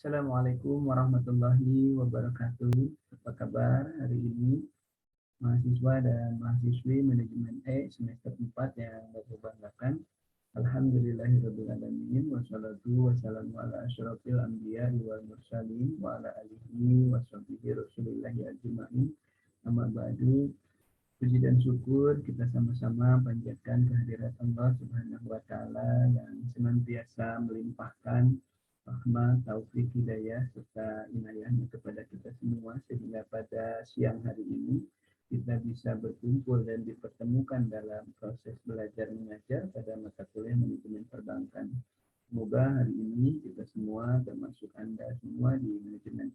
Assalamualaikum warahmatullahi wabarakatuh. Apa kabar hari ini mahasiswa dan mahasiswi manajemen semester 4 yang saya banggakan. Alhamdulillahirrabbilalamin. Wassalatu wassalamu ala asyrafil anbiya wal mursalin wa ala alihi wa sahbihi rasulillahi ajma'in. Amma ba'du. Puji dan syukur kita sama-sama panjatkan kehadirat Allah Subhanahu wa taala yang senantiasa melimpahkan rahmat, taufik, hidayah serta inayahnya kepada kita semua sehingga pada siang hari ini kita bisa berkumpul dan dipertemukan dalam proses belajar mengajar pada mata kuliah manajemen perbankan. Semoga hari ini kita semua termasuk Anda semua di manajemen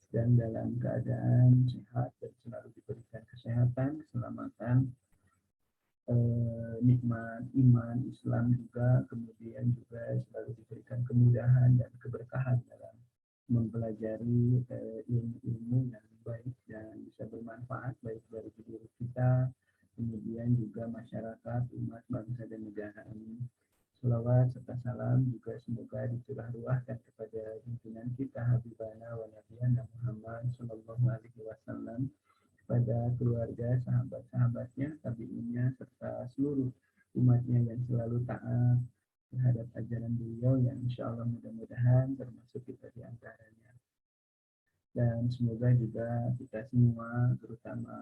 dan dalam keadaan sehat dan selalu diberikan kesehatan, keselamatan, nikmat iman Islam juga, kemudian juga selalu diberikan kemudahan dan keberkahan dalam mempelajari ilmu-ilmu yang baik dan bisa bermanfaat baik dari diri kita, kemudian juga masyarakat, umat, bangsa dan negara. Amin. Salawat serta salam juga semoga dicurah ruahkan kepada pimpinan kita Habibana wa Nabiyana Muhammad Sallallahu Alaihi Wasallam, pada keluarga, sahabat-sahabatnya, tabi'innya, serta seluruh umatnya yang selalu taat terhadap ajaran beliau yang insya Allah mudah-mudahan termasuk kita di antaranya. Dan semoga juga kita semua, terutama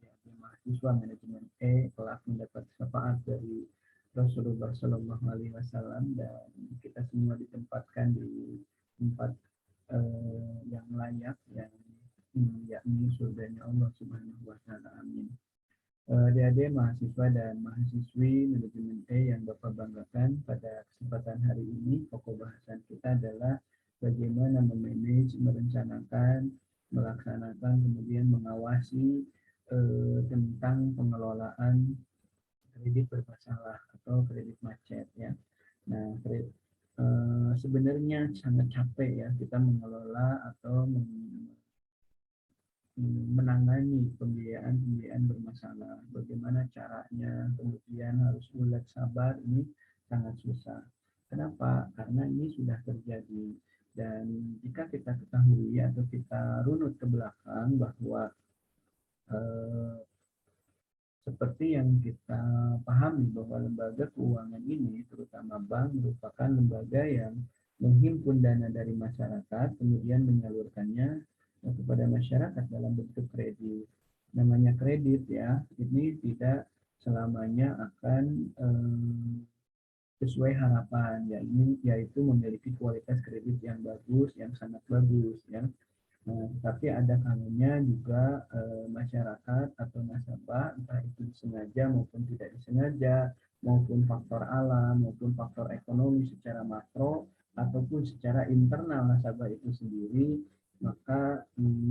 yang mahasiswa manajemen telah mendapat syafaat dari Rasulullah Shallallahu Alaihi Wasallam dan kita semua ditempatkan di tempat yang layak, yang yakni surganya Allah Subhanahu wa taala. Amin. Adik-adik mahasiswa dan mahasiswi manajemen yang Bapak banggakan, pada kesempatan hari ini pokok bahasan kita adalah bagaimana memanage, merencanakan, melaksanakan, kemudian mengawasi tentang pengelolaan kredit bermasalah atau kredit macet ya. Nah, sebenarnya sangat capek ya kita mengelola atau menangani pembiayaan bermasalah. Bagaimana caranya, kemudian harus ulet sabar, ini sangat susah. Kenapa? Karena ini sudah terjadi. Dan jika kita ketahui atau kita runut ke belakang bahwa seperti yang kita pahami bahwa lembaga keuangan ini, terutama bank, merupakan lembaga yang menghimpun dana dari masyarakat, kemudian menyalurkannya kepada masyarakat dalam bentuk kredit. Namanya kredit ya, ini tidak selamanya akan sesuai harapan, ya ini yaitu memiliki kualitas kredit yang bagus, yang sangat bagus ya. Tapi ada kalanya juga masyarakat atau nasabah, entah itu disengaja maupun tidak disengaja, maupun faktor alam, maupun faktor ekonomi secara makro, ataupun secara internal nasabah itu sendiri, maka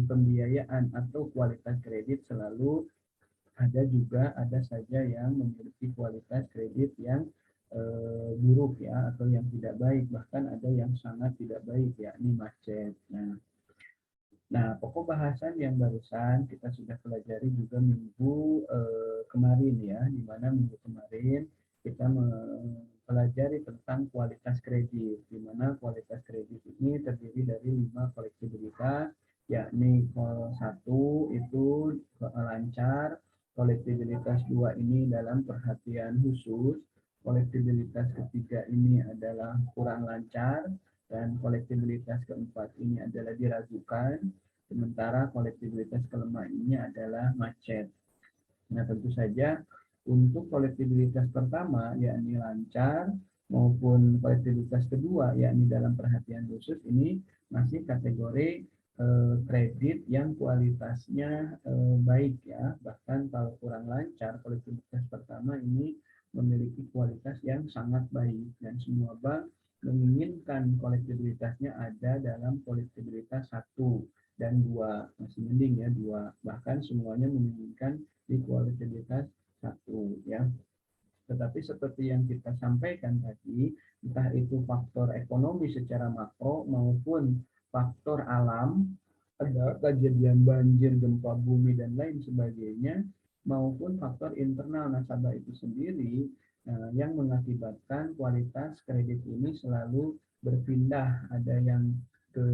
pembiayaan atau kualitas kredit selalu ada saja yang memiliki kualitas kredit yang buruk ya, atau yang tidak baik, bahkan ada yang sangat tidak baik, yakni macet. Nah, pokok bahasan yang barusan kita sudah pelajari juga minggu kemarin ya, di mana minggu kemarin kita mempelajari tentang kualitas kredit, di mana kualitas kredit ini terdiri dari 5 kolektibilitas, yakni satu itu lancar, kolektibilitas 2 ini dalam perhatian khusus, kolektibilitas ketiga ini adalah kurang lancar, dan kolektibilitas keempat ini adalah diragukan, sementara kolektibilitas kelima ini adalah macet. Nah, tentu saja untuk kolektibilitas pertama, yakni lancar, maupun kolektibilitas kedua, yakni dalam perhatian khusus, ini masih kategori kredit yang kualitasnya baik ya. Bahkan kalau kurang lancar, kolektibilitas pertama ini memiliki kualitas yang sangat baik, dan semua bank menginginkan kolektibilitasnya ada dalam kolektibilitas 1 dan 2, masih mending ya 2, bahkan semuanya menginginkan di kolektibilitas 1 ya. Tetapi seperti yang kita sampaikan tadi, entah itu faktor ekonomi secara makro maupun faktor alam, ada kejadian banjir, gempa bumi dan lain sebagainya, maupun faktor internal nasabah itu sendiri yang mengakibatkan kualitas kredit ini selalu berpindah, ada yang ke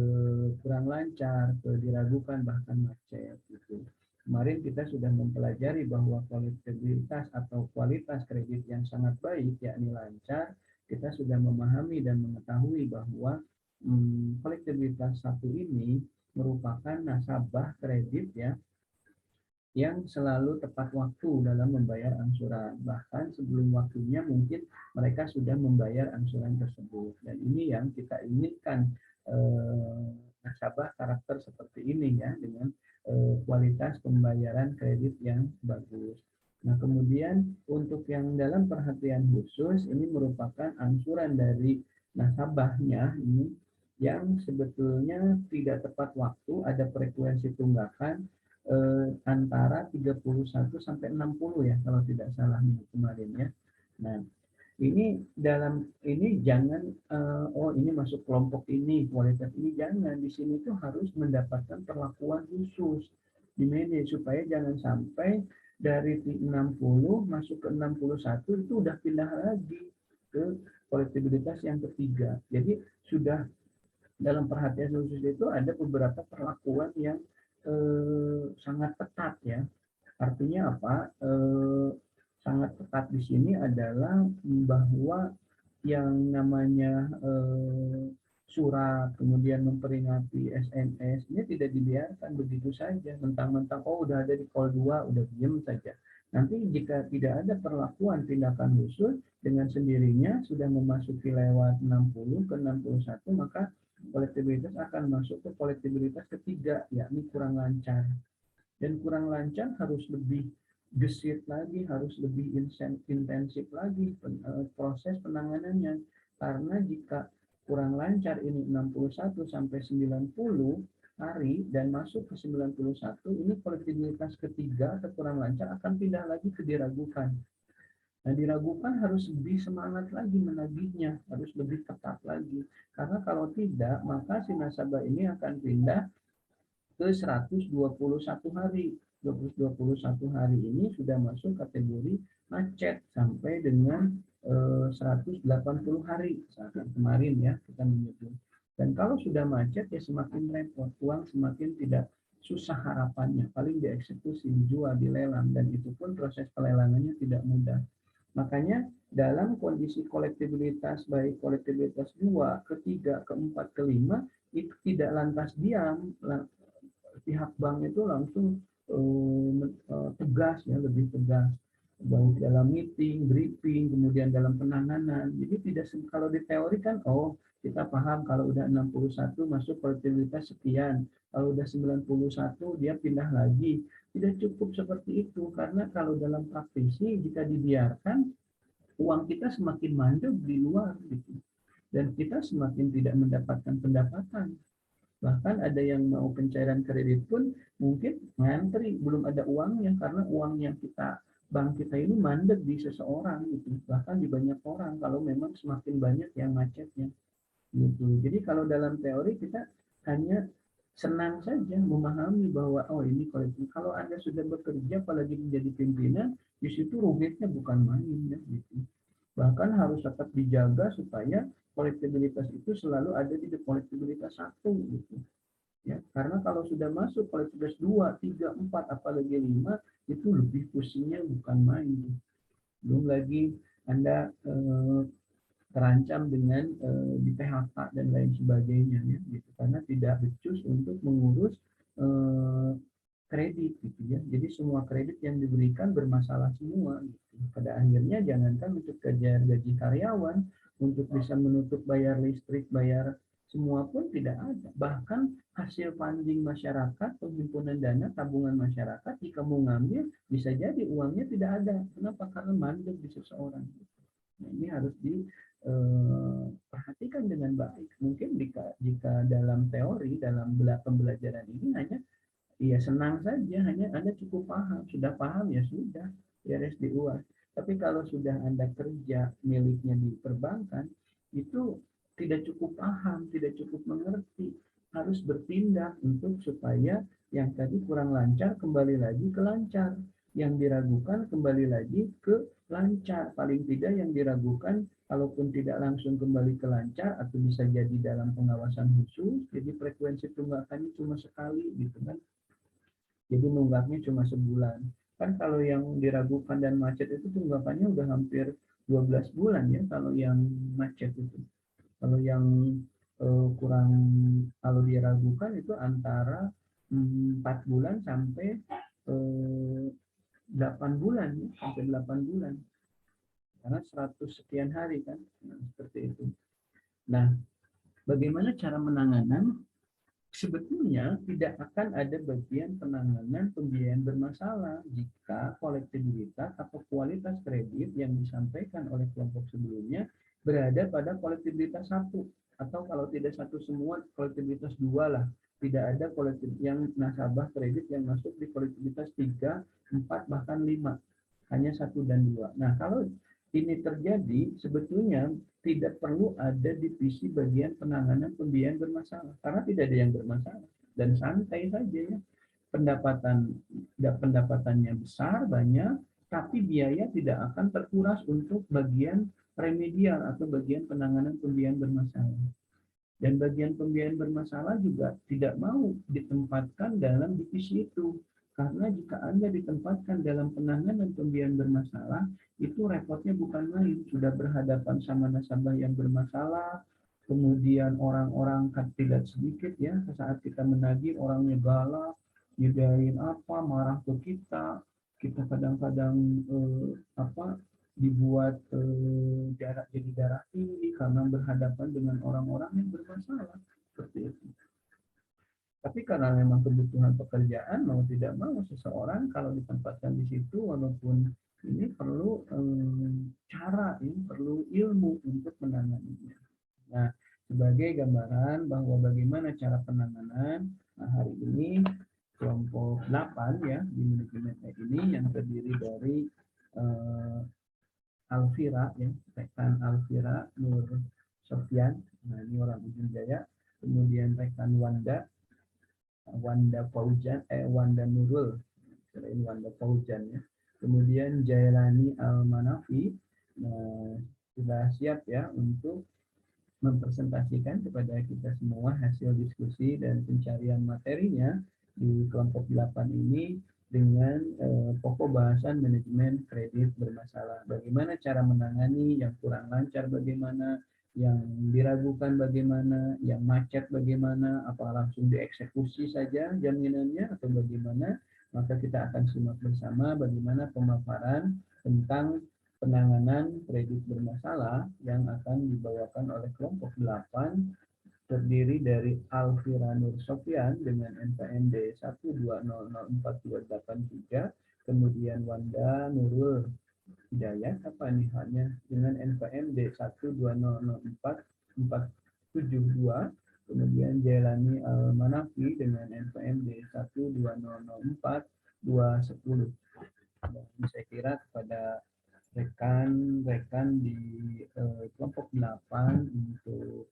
kurang lancar, ke diragukan, bahkan macet gitu. Kemarin kita sudah mempelajari bahwa kolektibilitas atau kualitas kredit yang sangat baik, yakni lancar, kita sudah memahami dan mengetahui bahwa kolektibilitas satu ini merupakan nasabah kredit ya yang selalu tepat waktu dalam membayar angsuran. Bahkan sebelum waktunya mungkin mereka sudah membayar angsuran tersebut. Dan ini yang kita inginkan nasabah karakter seperti ini ya, dengan kualitas pembayaran kredit yang bagus. Nah, kemudian untuk yang dalam perhatian khusus ini merupakan angsuran dari nasabahnya ini yang sebetulnya tidak tepat waktu, ada frekuensi tunggakan antara 31 sampai 60 ya kalau tidak salah kemarin ya. Nah, ini dalam ini jangan oh ini masuk kelompok ini, kualitas ini jangan. Di sini tuh harus mendapatkan perlakuan khusus di manage supaya jangan sampai dari 60 masuk ke 61 itu udah pindah lagi ke kolektibilitas yang ketiga. Jadi sudah dalam perhatian khusus itu ada beberapa perlakuan yang sangat ketat ya. Artinya apa? Sangat ketat di sini adalah bahwa yang namanya surat, kemudian memperingati SMS, ini tidak dibiarkan begitu saja, mentang-mentang, oh udah ada di call 2, udah diem saja. Nanti jika tidak ada perlakuan tindakan khusus, dengan sendirinya sudah memasuki lewat 60 ke 61, maka kolektibilitas akan masuk ke kolektibilitas ketiga, yakni kurang lancar. Dan kurang lancar harus lebih gesit lagi, harus lebih intensif lagi proses penanganannya. Karena jika kurang lancar ini 61 sampai 90 hari dan masuk ke 91, ini kolektibilitas ketiga atau kurang lancar akan pindah lagi ke diragukan. Nah, diragukan harus lebih semangat lagi menagihnya, harus lebih ketat lagi. Karena kalau tidak, maka si nasabah ini akan pindah ke 121 hari. 121 hari ini sudah masuk kategori macet sampai dengan 180 hari saat yang kemarin ya kita menyebut. Dan kalau sudah macet ya semakin repot, uang semakin tidak susah harapannya, paling dieksekusi, dijual, dilelang, dan itu pun proses pelelangannya tidak mudah. Makanya dalam kondisi kolektibilitas, baik kolektibilitas 2, ketiga, keempat, kelima, itu tidak lantas diam, pihak bank itu langsung tegas ya, lebih tegas baik dalam meeting, briefing, kemudian dalam penanganan. Jadi tidak kalau di teori kan oh kita paham kalau udah 61 masuk kolektibilitas sekian, kalau udah 91 dia pindah lagi. Tidak cukup seperti itu karena kalau dalam praktisi jika dibiarkan uang kita semakin mandek di luar gitu. Dan kita semakin tidak mendapatkan pendapatan. Bahkan ada yang mau pencairan kredit pun mungkin ngantri, belum ada uangnya karena uang yang bank kita ini mandek di seseorang gitu. Bahkan di banyak orang kalau memang semakin banyak yang macetnya gitu. Jadi kalau dalam teori kita hanya senang saja memahami bahwa oh ini kolektif. Kalau Anda sudah bekerja apalagi menjadi pimpinan, di situ rumitnya bukan main ya gitu. Bahkan harus tetap dijaga supaya kolektibilitas itu selalu ada di kolektibilitas 1 gitu. Ya, karena kalau sudah masuk kolektibilitas 2, 3, 4 apalagi 5 itu lebih pusingnya bukan main. Belum lagi Anda terancam dengan di PHK dan lain sebagainya ya gitu karena tidak becus untuk mengurus kredit gitu ya. Jadi semua kredit yang diberikan bermasalah semua gitu. Pada akhirnya jangankan untuk kejar gaji karyawan, untuk bisa menutup bayar listrik, bayar semua pun tidak ada. Bahkan hasil funding masyarakat, penghimpunan dana, tabungan masyarakat, jika mau ngambil, bisa jadi uangnya tidak ada. Kenapa? Karena mandek di seseorang. Nah, ini harus diperhatikan dengan baik. Mungkin jika dalam teori, dalam pembelajaran ini hanya iya senang saja, hanya Anda cukup paham. Sudah paham ya sudah, beres di UAS. Tapi kalau sudah Anda kerja miliknya di perbankan, itu tidak cukup paham, tidak cukup mengerti. Harus berpindah untuk supaya yang tadi kurang lancar kembali lagi ke lancar. Yang diragukan kembali lagi ke lancar. Paling tidak yang diragukan kalaupun tidak langsung kembali ke lancar atau bisa jadi dalam pengawasan khusus, jadi frekuensi tunggakannya cuma sekali gitu kan. Jadi nunggaknya cuma sebulan. Kan kalau yang diragukan dan macet itu tunggakannya udah hampir 12 bulan ya kalau yang macet itu. Kalau yang kurang, kalau diragukan itu antara 4 bulan sampai 8 bulan ya, sampai 8 bulan. Karena 100 sekian hari kan. Nah, seperti itu. Nah, bagaimana cara menanganan? Sebetulnya tidak akan ada bagian penanganan pembiayaan bermasalah jika kolektibilitas atau kualitas kredit yang disampaikan oleh kelompok sebelumnya berada pada kolektibilitas 1, atau kalau tidak 1 semua, kolektibilitas 2 lah. Tidak ada kolektif yang nasabah kredit yang masuk di kolektibilitas 3, 4, bahkan 5. Hanya 1 dan 2. Nah, kalau ini terjadi, sebetulnya tidak perlu ada divisi bagian penanganan pembiayaan bermasalah karena tidak ada yang bermasalah dan santai saja ya. Pendapatannya besar banyak, tapi biaya tidak akan terkuras untuk bagian remedial atau bagian penanganan pembiayaan bermasalah. Dan bagian pembiayaan bermasalah juga tidak mau ditempatkan dalam divisi itu. Karena jika Anda ditempatkan dalam penanganan pembiayaan bermasalah, itu repotnya bukan main. Sudah berhadapan sama nasabah yang bermasalah, kemudian orang-orang kan tidak sedikit ya, saat kita menagih orangnya galak, nyudahin apa, marah ke kita kadang-kadang dibuat jadi darah tinggi karena berhadapan dengan orang-orang yang bermasalah seperti itu. Tapi karena memang kebutuhan pekerjaan, mau tidak mau seseorang kalau ditempatkan di situ, walaupun ini perlu cara, ini perlu ilmu untuk menanganinya. Nah, sebagai gambaran bahwa bagaimana cara penanganan, nah hari ini kelompok 8 ya di manajemen ini yang terdiri dari Alvira ya, rekan Alvira Nur Sofyan, nah ini orang Ujung Jaya, kemudian rekan Wanda Nurul, selain Wanda Faujan ya, kemudian Jailani Al-Manafi, nah, sudah siap ya untuk mempresentasikan kepada kita semua hasil diskusi dan pencarian materinya di kelompok 8 ini dengan pokok bahasan manajemen kredit bermasalah. Bagaimana cara menangani yang kurang lancar, bagaimana yang diragukan, bagaimana yang macet, bagaimana apa langsung dieksekusi saja jaminannya atau bagaimana. Maka kita akan simak bersama bagaimana pemaparan tentang penanganan kredit bermasalah yang akan dibawakan oleh kelompok 8 terdiri dari Alvira Nur Sofyan dengan NPMD 1200423, kemudian Wanda Nurul Hidayat apa nih hanya dengan NPMD 1200442, kemudian Jailani Al-Manafi dengan NPMD 120042010. Dan saya kira kepada rekan-rekan di kelompok 8 untuk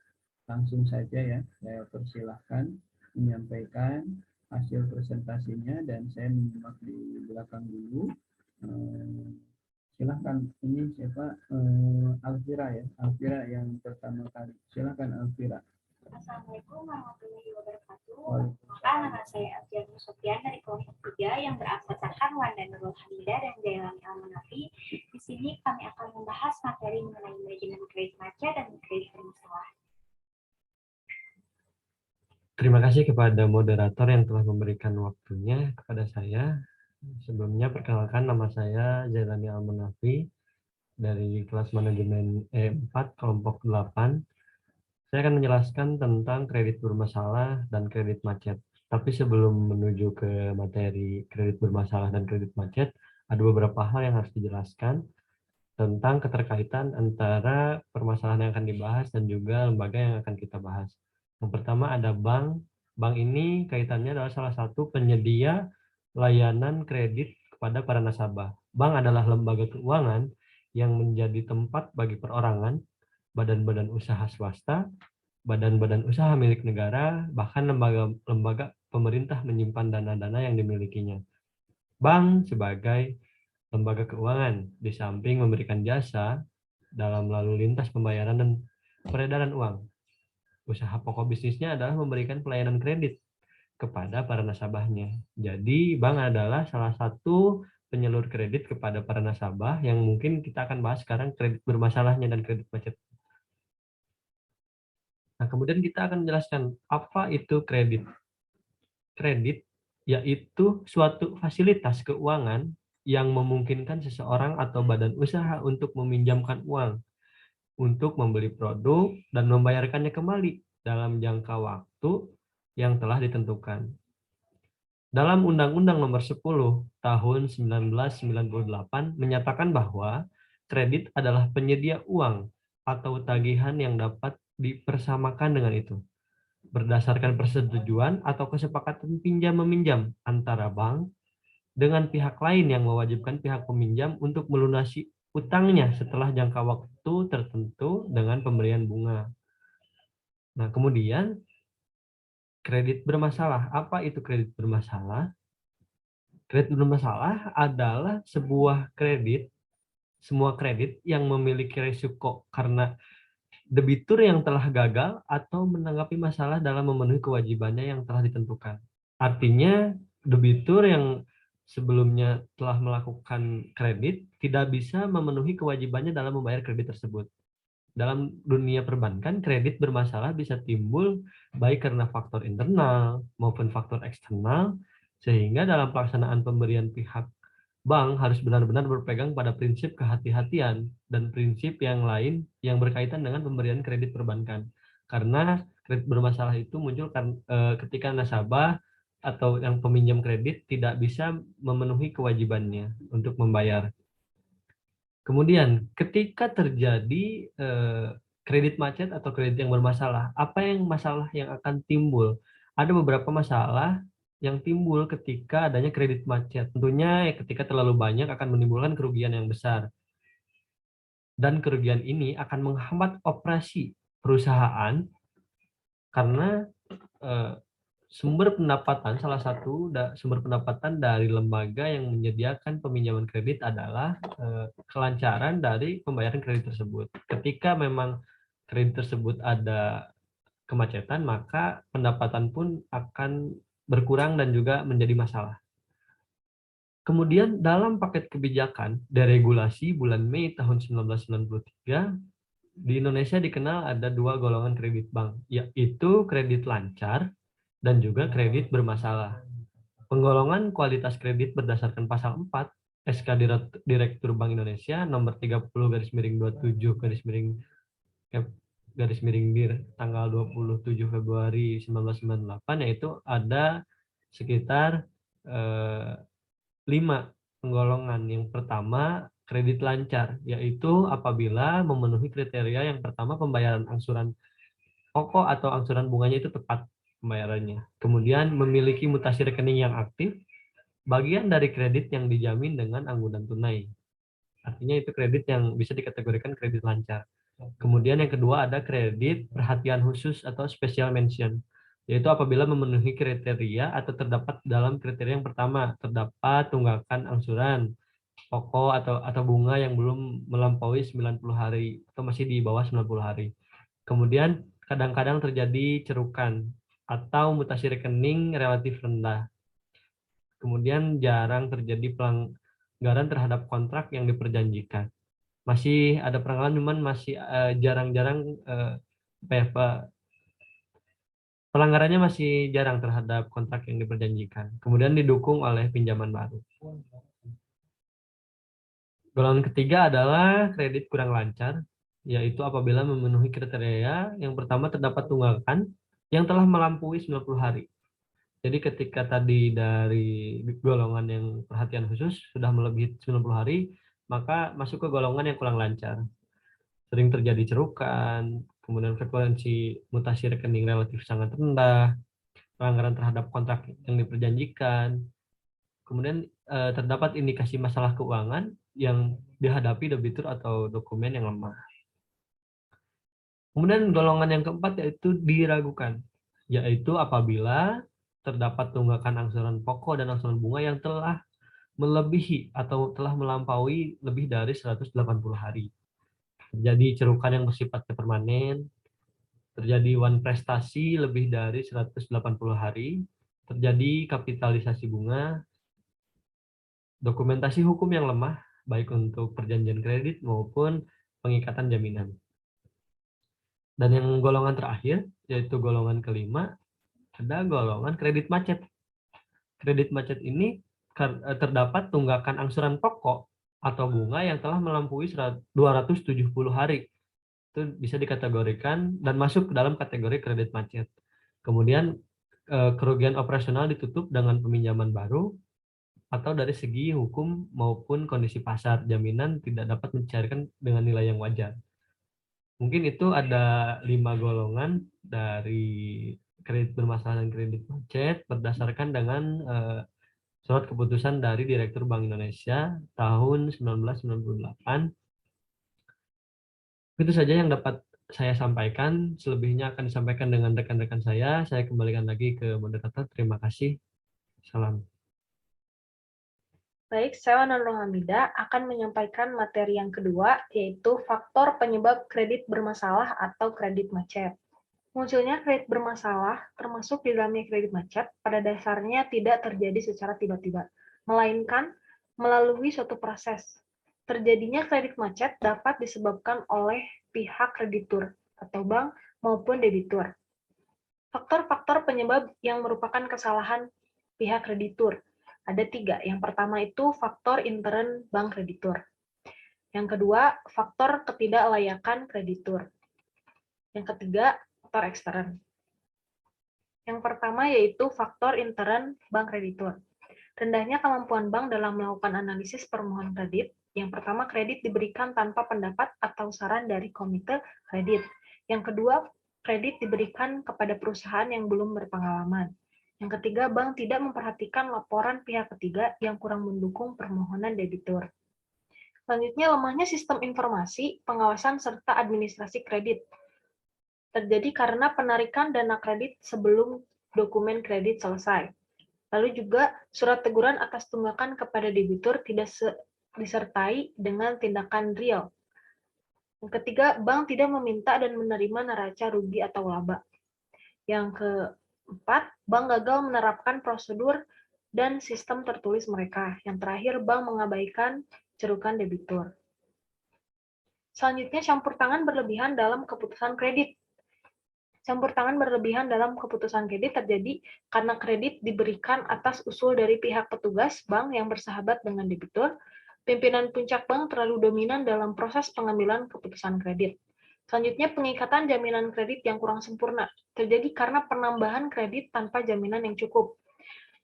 langsung saja ya, saya persilahkan menyampaikan hasil presentasinya dan saya menyimak di belakang dulu. Silahkan, ini siapa? Alvira ya, Alvira yang pertama kali. Silahkan Alvira. Assalamualaikum warahmatullahi wabarakatuh. Nama saya Alfian Sofyan dari kelompok 3 yang beranggotakan Wanda Nurul Hamidah dan Jailani Al-Manafi. Di sini kami akan membahas materi mengenai manajemen kredit macet dan kredit bermasalah. Terima kasih kepada moderator yang telah memberikan waktunya kepada saya. Sebelumnya perkenalkan, nama saya Jailani Al-Manafi dari kelas manajemen E4 kelompok 8. Saya akan menjelaskan tentang kredit bermasalah dan kredit macet. Tapi sebelum menuju ke materi kredit bermasalah dan kredit macet, ada beberapa hal yang harus dijelaskan tentang keterkaitan antara permasalahan yang akan dibahas dan juga lembaga yang akan kita bahas. Yang pertama ada bank. Bank ini kaitannya adalah salah satu penyedia layanan kredit kepada para nasabah. Bank adalah lembaga keuangan yang menjadi tempat bagi perorangan, badan-badan usaha swasta, badan-badan usaha milik negara, bahkan lembaga pemerintah menyimpan dana-dana yang dimilikinya. Bank sebagai lembaga keuangan, di samping memberikan jasa dalam lalu lintas pembayaran dan peredaran uang. Usaha pokok bisnisnya adalah memberikan pelayanan kredit kepada para nasabahnya. Jadi bank adalah salah satu penyalur kredit kepada para nasabah yang mungkin kita akan bahas sekarang kredit bermasalahnya dan kredit macet. Nah, kemudian kita akan menjelaskan apa itu kredit. Kredit yaitu suatu fasilitas keuangan yang memungkinkan seseorang atau badan usaha untuk meminjamkan uang untuk membeli produk dan membayarkannya kembali dalam jangka waktu yang telah ditentukan. Dalam Undang-Undang Nomor 10 Tahun 1998 menyatakan bahwa kredit adalah penyedia uang atau tagihan yang dapat dipersamakan dengan itu, berdasarkan persetujuan atau kesepakatan pinjam-meminjam antara bank dengan pihak lain yang mewajibkan pihak peminjam untuk melunasi utangnya setelah jangka waktu tertentu dengan pemberian bunga. Nah, kemudian kredit bermasalah. Apa itu kredit bermasalah? Kredit bermasalah adalah sebuah kredit, semua kredit yang memiliki risiko karena debitur yang telah gagal atau menanggapi masalah dalam memenuhi kewajibannya yang telah ditentukan. Artinya, debitur yang sebelumnya telah melakukan kredit tidak bisa memenuhi kewajibannya dalam membayar kredit tersebut. Dalam dunia perbankan, kredit bermasalah bisa timbul baik karena faktor internal maupun faktor eksternal, sehingga dalam pelaksanaan pemberian pihak bank harus benar-benar berpegang pada prinsip kehati-hatian dan prinsip yang lain yang berkaitan dengan pemberian kredit perbankan. Karena kredit bermasalah itu muncul ketika nasabah atau yang peminjam kredit tidak bisa memenuhi kewajibannya untuk membayar. Kemudian ketika terjadi kredit macet atau kredit yang bermasalah, apa yang masalah yang akan timbul? Ada beberapa masalah yang timbul ketika adanya kredit macet. Tentunya ketika terlalu banyak akan menimbulkan kerugian yang besar. Dan kerugian ini akan menghambat operasi perusahaan karena sumber pendapatan, salah satu sumber pendapatan dari lembaga yang menyediakan peminjaman kredit adalah kelancaran dari pembayaran kredit tersebut. Ketika memang kredit tersebut ada kemacetan, maka pendapatan pun akan berkurang dan juga menjadi masalah. Kemudian dalam paket kebijakan deregulasi bulan Mei tahun 1993, di Indonesia dikenal ada dua golongan kredit bank, yaitu kredit lancar dan juga kredit bermasalah. Penggolongan kualitas kredit berdasarkan pasal 4 SK Direktur Bank Indonesia nomor 30/27/dir tanggal 27 Februari 1998, yaitu ada sekitar 5 penggolongan. Yang pertama, kredit lancar, yaitu apabila memenuhi kriteria yang pertama, pembayaran angsuran pokok atau angsuran bunganya itu tepat pembayarannya. Kemudian memiliki mutasi rekening yang aktif, bagian dari kredit yang dijamin dengan anggunan tunai. Artinya itu kredit yang bisa dikategorikan kredit lancar. Kemudian yang kedua ada kredit perhatian khusus atau special mention, yaitu apabila memenuhi kriteria atau terdapat dalam kriteria yang pertama, terdapat tunggakan angsuran pokok atau bunga yang belum melampaui 90 hari atau masih di bawah 90 hari. Kemudian kadang-kadang terjadi cerukan atau mutasi rekening relatif rendah. Kemudian jarang terjadi pelanggaran terhadap kontrak yang diperjanjikan. Masih ada pelanggaran, cuman masih jarang-jarang pelanggarannya masih jarang terhadap kontrak yang diperjanjikan. Kemudian didukung oleh pinjaman baru. Golongan ketiga adalah kredit kurang lancar, yaitu apabila memenuhi kriteria yang pertama, terdapat tunggakan yang telah melampaui 90 hari. Jadi ketika tadi dari golongan yang perhatian khusus sudah melebihi 90 hari, maka masuk ke golongan yang kurang lancar. Sering terjadi cerukan, kemudian frekuensi mutasi rekening relatif sangat rendah, pelanggaran terhadap kontrak yang diperjanjikan, kemudian terdapat indikasi masalah keuangan yang dihadapi debitur atau dokumen yang lemah. Kemudian golongan yang keempat yaitu diragukan, yaitu apabila terdapat tunggakan angsuran pokok dan angsuran bunga yang telah melebihi atau telah melampaui lebih dari 180 hari. terjadi cerukan yang bersifat permanen, terjadi wan prestasi lebih dari 180 hari, terjadi kapitalisasi bunga, dokumentasi hukum yang lemah, baik untuk perjanjian kredit maupun pengikatan jaminan. Dan yang golongan terakhir, yaitu golongan kelima, ada golongan kredit macet. Kredit macet ini terdapat tunggakan angsuran pokok atau bunga yang telah melampaui 270 hari. Itu bisa dikategorikan dan masuk ke dalam kategori kredit macet. Kemudian kerugian operasional ditutup dengan peminjaman baru atau dari segi hukum maupun kondisi pasar, jaminan tidak dapat mencairkan dengan nilai yang wajar. Mungkin itu ada 5 golongan dari kredit bermasalah dan kredit macet berdasarkan dengan surat keputusan dari Direktur Bank Indonesia tahun 1998. Itu saja yang dapat saya sampaikan. Selebihnya akan disampaikan dengan rekan-rekan saya. Saya kembalikan lagi ke moderator. Terima kasih. Salam. Baik, saya Nurul Hamida akan menyampaikan materi yang kedua, yaitu faktor penyebab kredit bermasalah atau kredit macet. Munculnya kredit bermasalah, termasuk di dalamnya kredit macet, pada dasarnya tidak terjadi secara tiba-tiba, melainkan melalui suatu proses. Terjadinya kredit macet dapat disebabkan oleh pihak kreditur atau bank maupun debitur. Faktor-faktor penyebab yang merupakan kesalahan pihak kreditur ada 3. Yang pertama itu faktor intern bank kreditur. Yang kedua, faktor ketidaklayakan kreditur. Yang ketiga, faktor ekstern. Yang pertama yaitu faktor intern bank kreditur. Rendahnya kemampuan bank dalam melakukan analisis permohonan kredit. Yang pertama, kredit diberikan tanpa pendapat atau saran dari komite kredit. Yang kedua, kredit diberikan kepada perusahaan yang belum berpengalaman. Yang ketiga, bank tidak memperhatikan laporan pihak ketiga yang kurang mendukung permohonan debitur. Selanjutnya, lemahnya sistem informasi, pengawasan, serta administrasi kredit. Terjadi karena penarikan dana kredit sebelum dokumen kredit selesai. Lalu juga surat teguran atas tunggakan kepada debitur tidak disertai dengan tindakan real. Yang ketiga, bank tidak meminta dan menerima neraca rugi atau laba. Yang keempat, bank gagal menerapkan prosedur dan sistem tertulis mereka. Yang terakhir, bank mengabaikan cerukan debitur. Selanjutnya, campur tangan berlebihan dalam keputusan kredit. Campur tangan berlebihan dalam keputusan kredit terjadi karena kredit diberikan atas usul dari pihak petugas bank yang bersahabat dengan debitur. Pimpinan puncak bank terlalu dominan dalam proses pengambilan keputusan kredit. Selanjutnya, pengikatan jaminan kredit yang kurang sempurna terjadi karena penambahan kredit tanpa jaminan yang cukup.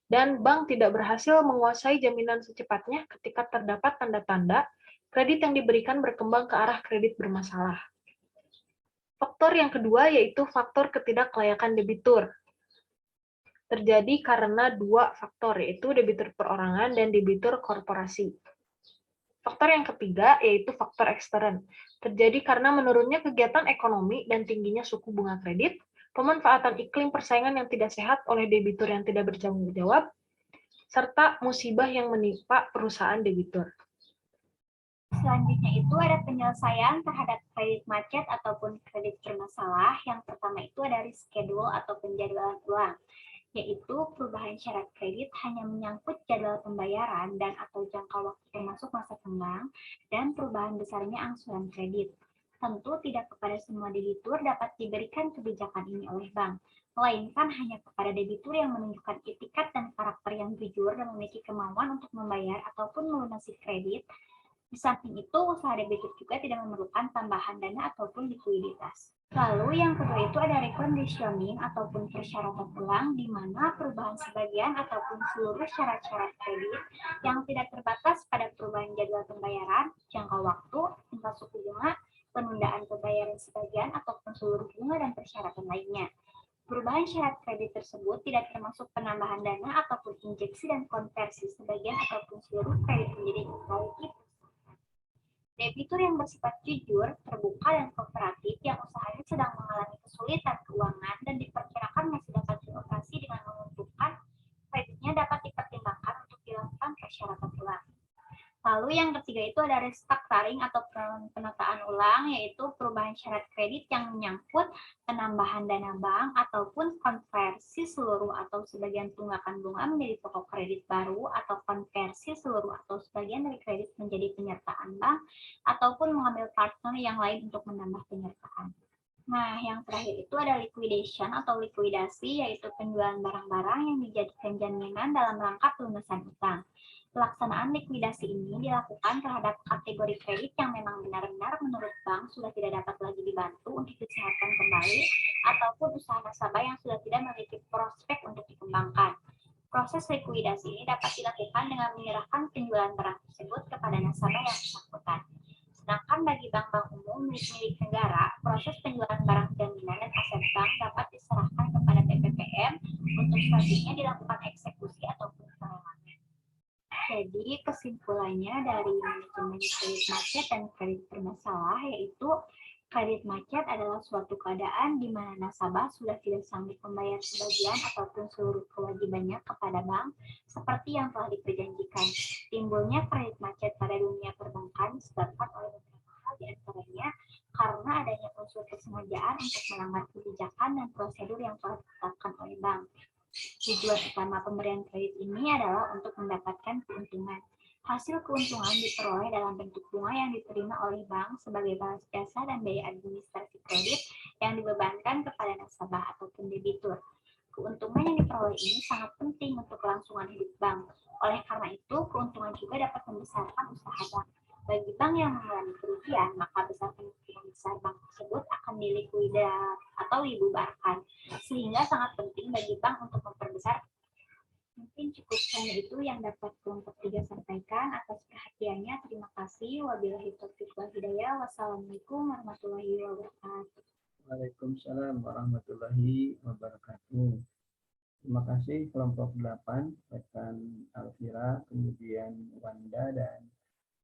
Dan bank tidak berhasil menguasai jaminan secepatnya ketika terdapat tanda-tanda kredit yang diberikan berkembang ke arah kredit bermasalah. Faktor yang kedua yaitu faktor ketidaklayakan debitur. Terjadi karena 2 faktor, yaitu debitur perorangan dan debitur korporasi. Faktor yang ketiga yaitu faktor ekstern. Terjadi karena menurunnya kegiatan ekonomi dan tingginya suku bunga kredit, pemanfaatan iklim persaingan yang tidak sehat oleh debitur yang tidak bertanggung jawab, serta musibah yang menimpa perusahaan debitur. Selanjutnya itu ada penyelesaian terhadap kredit macet ataupun kredit bermasalah. Yang pertama itu ada reschedule atau penjadwalan ulang, yaitu perubahan syarat kredit hanya menyangkut jadwal pembayaran dan atau jangka waktu termasuk masa tenggang dan perubahan besarnya angsuran kredit. Tentu tidak kepada semua debitur dapat diberikan kebijakan ini oleh bank, melainkan hanya kepada debitur yang menunjukkan etikat dan karakter yang jujur dan memiliki kemauan untuk membayar ataupun melunasi kredit. Di samping itu, usaha debitur juga tidak memerlukan tambahan dana ataupun likuiditas. Lalu yang kedua itu ada reconditioning ataupun persyaratan ulang, di mana perubahan sebagian ataupun seluruh syarat-syarat kredit yang tidak terbatas pada perubahan jadwal pembayaran, jangka waktu, tingkat suku bunga, penundaan pembayaran sebagian ataupun seluruh bunga dan persyaratan lainnya. Perubahan syarat kredit tersebut tidak termasuk penambahan dana ataupun injeksi dan konversi sebagian ataupun seluruh kredit menjadi equity. Debitur yang bersifat jujur, terbuka, dan kooperatif yang usahanya sedang mengalami kesulitan keuangan dan diperkirakan masih dapat beroperasi dengan menguntungkan, kreditnya dapat dipertimbangkan untuk dilakukan persyaratan ulang. Lalu yang ketiga itu ada restructuring atau penataan ulang. ulang, yaitu perubahan syarat kredit yang menyangkut penambahan dana bank ataupun konversi seluruh atau sebagian tunggakan bunga menjadi pokok kredit baru, atau konversi seluruh atau sebagian dari kredit menjadi penyertaan bank, ataupun mengambil partner yang lain untuk menambah penyertaan. Nah, yang terakhir itu ada liquidation atau likuidasi, yaitu penjualan barang-barang yang dijadikan jaminan dalam rangka pelunasan utang. Pelaksanaan likuidasi ini dilakukan terhadap kategori kredit yang memang benar-benar menurut bank sudah tidak dapat lagi dibantu untuk disehatkan kembali, ataupun usaha nasabah yang sudah tidak memiliki prospek untuk dikembangkan. Proses likuidasi ini dapat dilakukan dengan menyerahkan penjualan barang tersebut kepada nasabah yang bersangkutan. Sedangkan bagi bank-bank umum milik negara, proses penjualan barang jaminan dan aset bank dapat diserahkan kepada BPPM untuk selanjutnya dilakukan eksekusi ataupun pelelangan. Jadi kesimpulannya dari manajemen kredit macet dan kredit bermasalah, yaitu kredit macet adalah suatu keadaan di mana nasabah sudah tidak sanggup membayar sebagian ataupun seluruh kewajibannya kepada bank seperti yang telah diperjanjikan. Timbulnya kredit macet pada dunia perbankan disebabkan oleh beberapa hal, diantaranya karena adanya unsur kesengajaan untuk melanggar kebijakan dan prosedur yang telah ditetapkan oleh bank. Tujuan utama pemberian kredit ini adalah untuk mendapatkan keuntungan. Hasil keuntungan diperoleh dalam bentuk bunga yang diterima oleh bank sebagai balas jasa dan biaya administrasi kredit yang dibebankan kepada nasabah ataupun debitur. Keuntungan yang diperoleh ini sangat penting untuk kelangsungan hidup bank. Oleh karena itu, keuntungan juga dapat membesarkan usaha bank. Bagi bank yang mengalami kerugian, maka besar kemungkinan besar bank tersebut akan dilikuidasi atau dibubarkan. Sehingga sangat penting bagi bank untuk memperbesar. Mungkin cukup hanya itu yang dapat kelompok 3 sampaikan. Atas perhatiannya, terima kasih. Wabillahi taufiq wal hidayah. Wassalamualaikum warahmatullahi wabarakatuh. Waalaikumsalam warahmatullahi wabarakatuh. Terima kasih kelompok 8, rekan Alfira, kemudian Wanda dan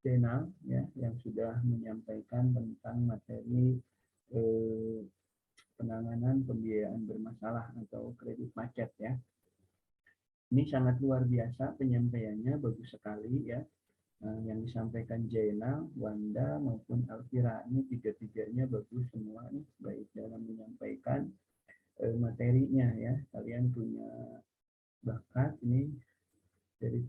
Dena ya, yang sudah menyampaikan tentang materi penanganan pembiayaan bermasalah atau kredit macet ya. Ini sangat luar biasa penyampaiannya, bagus sekali ya. Yang disampaikan Jaina, Wanda maupun Alfira, ini tiga-tiganya bagus semua nih, baik dalam menyampaikan materinya ya. Kalian punya bakat ini dari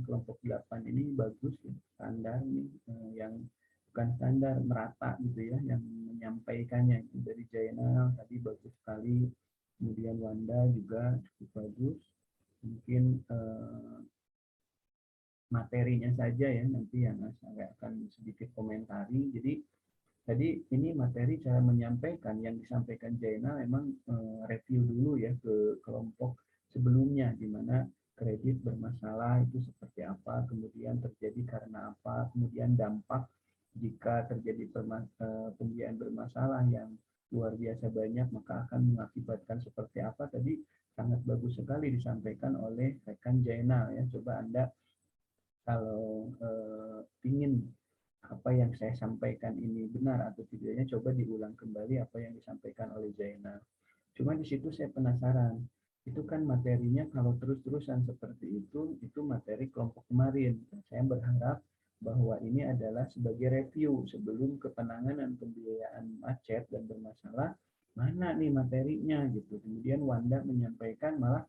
kelompok 8 ini bagus ya. Standar nih yang bukan standar, merata gitu ya, yang menyampaikannya. Dari Jaina tadi bagus sekali, kemudian Wanda juga cukup bagus. Mungkin materinya saja ya nanti yang saya akan sedikit komentari. Jadi tadi ini materi cara menyampaikan, yang disampaikan Jaina memang review dulu ya ke kelompok sebelumnya, di mana kredit bermasalah itu seperti apa, kemudian terjadi karena apa, kemudian dampak jika terjadi pembiayaan bermasalah yang luar biasa banyak maka akan mengakibatkan seperti apa. Tadi sangat bagus sekali disampaikan oleh rekan Jaina ya. Coba Anda kalau ingin apa yang saya sampaikan ini benar atau tidaknya, coba diulang kembali apa yang disampaikan oleh Jaina. Cuma di situ saya penasaran, itu kan materinya kalau terus-terusan seperti itu materi kelompok kemarin. Saya berharap bahwa ini adalah sebagai review sebelum ke penanganan pembiayaan macet dan bermasalah, mana nih materinya gitu. Kemudian Wanda menyampaikan malah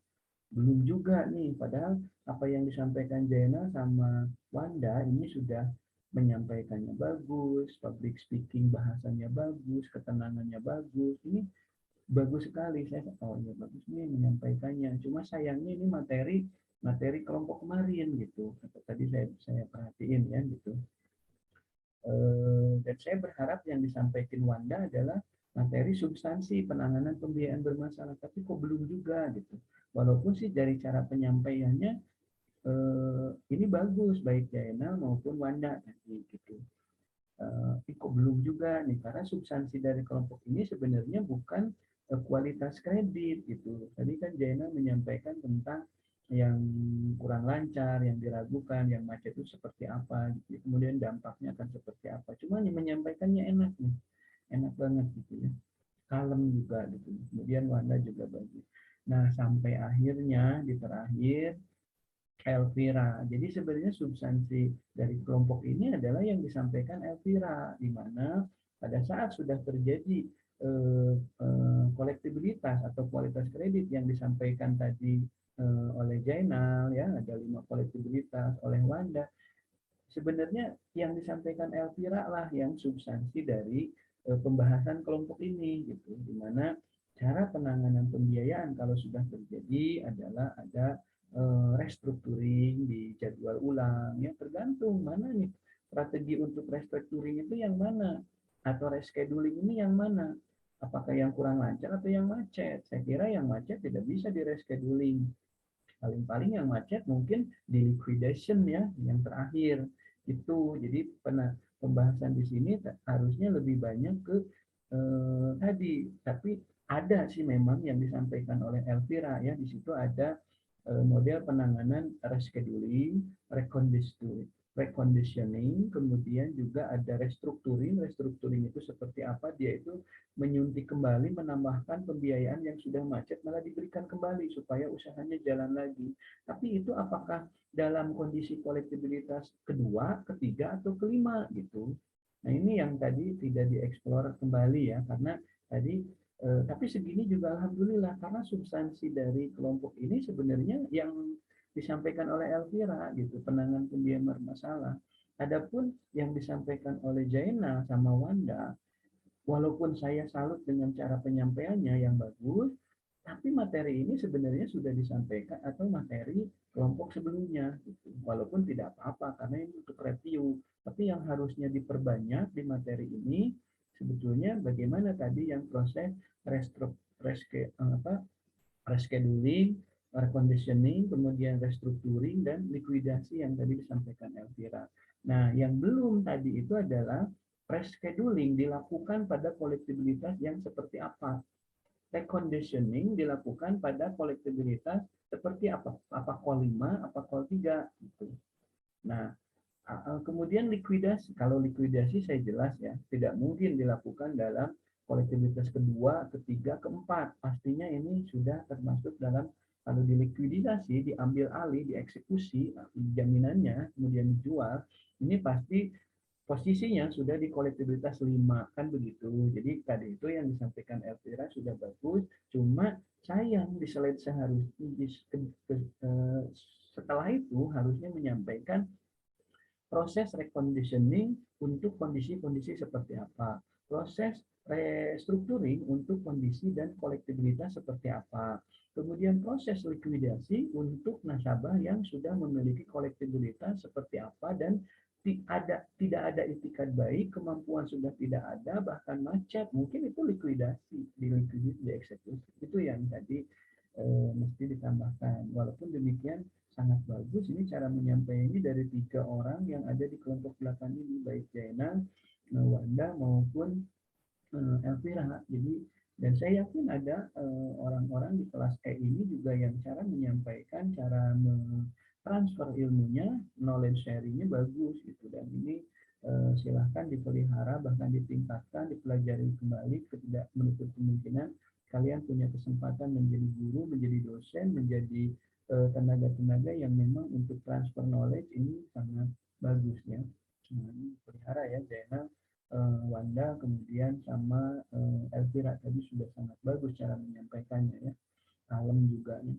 belum juga nih, padahal apa yang disampaikan Jaina sama Wanda ini sudah menyampaikannya bagus, public speaking bahasanya bagus, ketenangannya bagus, ini bagus sekali. Saya oh ya bagus nih menyampaikannya, cuma sayangnya ini materi kelompok kemarin gitu. Tadi saya perhatiin ya gitu. Dan saya berharap yang disampaikan Wanda adalah materi substansi penanganan pembiayaan bermasalah, tapi kok belum juga gitu. Walaupun sih dari cara penyampaiannya ini bagus, baik Jaina maupun Wanda tadi gitu. Kok belum juga nih, karena substansi dari kelompok ini sebenarnya bukan kualitas kredit gitu. Tadi kan Jaina menyampaikan tentang yang kurang lancar, yang diragukan, yang macet itu seperti apa gitu. Kemudian dampaknya akan seperti apa. Cuma menyampaikannya enak nih, enak banget gitu ya. Kalem juga gitu. Kemudian Wanda juga bagus. Nah, sampai akhirnya di terakhir Elvira. Jadi sebenarnya substansi dari kelompok ini adalah yang disampaikan Elvira, di mana Pada saat sudah terjadi kolektibilitas atau kualitas kredit yang disampaikan tadi oleh Jainal, ya ada 5 kolektibilitas, oleh Wanda, sebenarnya yang disampaikan Elvira lah yang substansi dari pembahasan kelompok ini, gitu, di mana cara penanganan pembiayaan kalau sudah terjadi adalah ada restructuring di jadwal ulang, ya tergantung mana nih strategi untuk restructuring itu yang mana, atau rescheduling ini yang mana, apakah yang kurang lancar atau yang macet. Saya kira yang macet tidak bisa di rescheduling, paling-paling yang macet mungkin di liquidation, ya yang terakhir itu. Jadi pembahasan di sini harusnya lebih banyak ke tadi, tapi ada sih memang yang disampaikan oleh Elvira, ya di situ ada model penanganan rescheduling, reconditioning, kemudian juga ada restructuring. Restructuring itu seperti apa? Dia itu menyuntik kembali, menambahkan pembiayaan yang sudah macet malah diberikan kembali supaya usahanya jalan lagi. Tapi itu apakah dalam kondisi kolektibilitas kedua, ketiga, atau kelima gitu. Nah ini yang tadi tidak dieksplor kembali, ya, karena tadi tapi segini juga alhamdulillah karena substansi dari kelompok ini sebenarnya yang disampaikan oleh Elvira gitu, penanganan pembiayaan bermasalah. Adapun yang disampaikan oleh Jaina sama Wanda, walaupun saya salut dengan cara penyampaiannya yang bagus, tapi materi ini sebenarnya sudah disampaikan atau materi kelompok sebelumnya, gitu. Walaupun tidak apa-apa karena ini untuk review. Tapi yang harusnya diperbanyak di materi ini sebetulnya bagaimana tadi yang proses rescheduling, reconditioning, kemudian restructuring, dan likuidasi yang tadi disampaikan Elvira. Nah, yang belum tadi itu adalah rescheduling dilakukan pada kolektibilitas yang seperti apa. Reconditioning dilakukan pada kolektibilitas seperti apa? Apa call 5, apa call 3 gitu. Nah, kemudian likuidasi. Kalau likuidasi saya jelas ya, tidak mungkin dilakukan dalam kolektibilitas kedua, ketiga, keempat. Pastinya ini sudah termasuk dalam, kalau dilikuidasi, diambil alih, dieksekusi, jaminannya, kemudian dijual, ini pasti posisinya sudah di kolektibilitas 5, kan begitu. Jadi tadi itu yang disampaikan Elvira sudah bagus, cuma sayang di slide seharusnya setelah itu harusnya menyampaikan proses reconditioning untuk kondisi-kondisi seperti apa, proses restructuring untuk kondisi dan kolektibilitas seperti apa, kemudian proses likuidasi untuk nasabah yang sudah memiliki kolektibilitas seperti apa dan tidak ada itikat baik, kemampuan sudah tidak ada, bahkan macet, mungkin itu likuidasi, dieksekusi. Itu yang tadi mesti ditambahkan. Walaupun demikian sangat bagus ini cara menyampaikannya dari 3 orang yang ada di kelompok belakang ini, baik Jaina, Wanda maupun Elvira. Jadi dan saya yakin ada orang-orang di kelas E ini juga yang cara menyampaikan, cara transfer ilmunya, knowledge sharingnya bagus gitu, dan ini silahkan dipelihara, bahkan ditingkatkan, dipelajari kembali, tidak menutup kemungkinan kalian punya kesempatan menjadi guru, menjadi dosen, menjadi tenaga-tenaga yang memang untuk transfer knowledge ini sangat bagus, ya. Nah, pelihara ya Jaina, Wanda, kemudian sama Elvira tadi sudah sangat bagus cara menyampaikannya, ya. Kalem juga nih.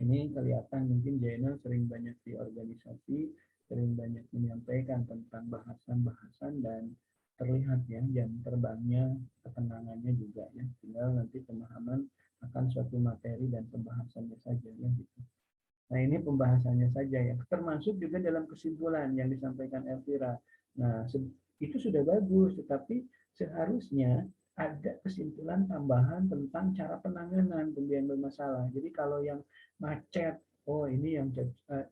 Ini kelihatan mungkin Jaina sering banyak di organisasi, sering banyak menyampaikan tentang bahasan-bahasan, dan terlihat ya jam terbangnya, ketenangannya juga, ya. Tinggal nanti pemahaman akan suatu materi dan pembahasannya saja, ya gitu. Nah ini pembahasannya saja, ya. Termasuk juga dalam kesimpulan yang disampaikan Elvira. Nah itu sudah bagus, tetapi seharusnya ada kesimpulan tambahan tentang cara penanganan pembiayaan bermasalah. Jadi kalau yang macet, oh ini yang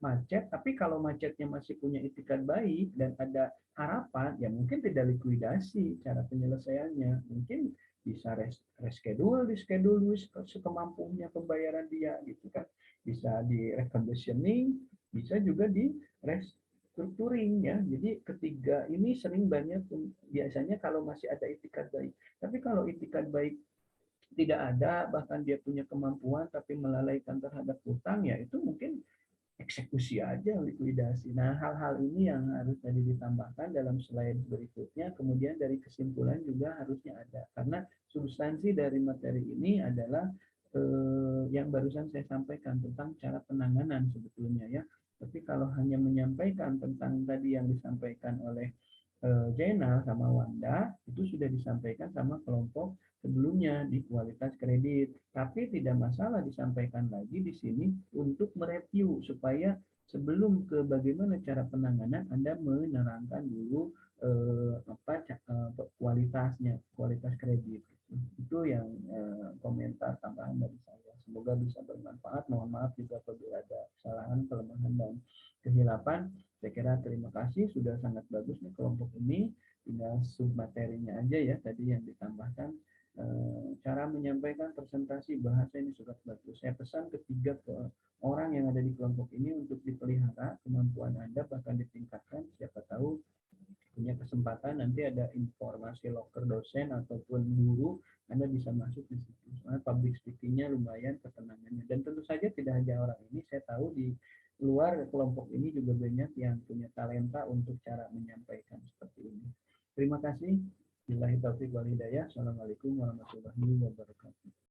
macet, tapi kalau macetnya masih punya itikat baik dan ada harapan, ya mungkin tidak likuidasi cara penyelesaiannya. Mungkin bisa reschedule, di-schedule sekemampunya pembayaran dia, gitu kan. Bisa di reconditioning, bisa juga di restructuring, ya. Jadi ketiga ini sering banyak biasanya kalau masih ada itikat baik. Tapi kalau itikat baik tidak ada, bahkan dia punya kemampuan tapi melalaikan terhadap hutang, ya itu mungkin eksekusi aja, likuidasi. Nah, hal-hal ini yang harus tadi ditambahkan dalam slide berikutnya. Kemudian dari kesimpulan juga harusnya ada. Karena substansi dari materi ini adalah yang barusan saya sampaikan tentang cara penanganan sebetulnya ya. Tapi kalau hanya menyampaikan tentang tadi yang disampaikan oleh Jainal sama Wanda, itu sudah disampaikan sama kelompok sebelumnya di kualitas kredit. Tapi tidak masalah disampaikan lagi di sini untuk mereview supaya sebelum ke bagaimana cara penanganan Anda menerangkan dulu kualitasnya, kualitas kredit. Itu yang komentar tambahan dari saya. Semoga bisa bermanfaat. Mohon maaf juga apabila ada kesalahan, kelemahan dan kehilapan. Saya kira terima kasih, sudah sangat bagus nih kelompok ini. Tinggal submaterinya aja ya tadi yang ditambahkan. Cara menyampaikan presentasi bahasa ini sudah bagus. Saya pesan ketiga ke orang yang ada di kelompok ini untuk dipelihara kemampuan Anda, bahkan ditingkatkan. Siapa tahu punya kesempatan nanti ada informasi loker dosen ataupun guru, Anda bisa masuk di situ. Soalnya public speaking-nya lumayan ketenangannya. Dan tentu saja tidak hanya orang ini, saya tahu di luar kelompok ini juga banyak yang punya talenta untuk cara menyampaikan seperti ini. Terima kasih. Billahi taufiq wal hidayah. Assalamualaikum warahmatullahi wabarakatuh.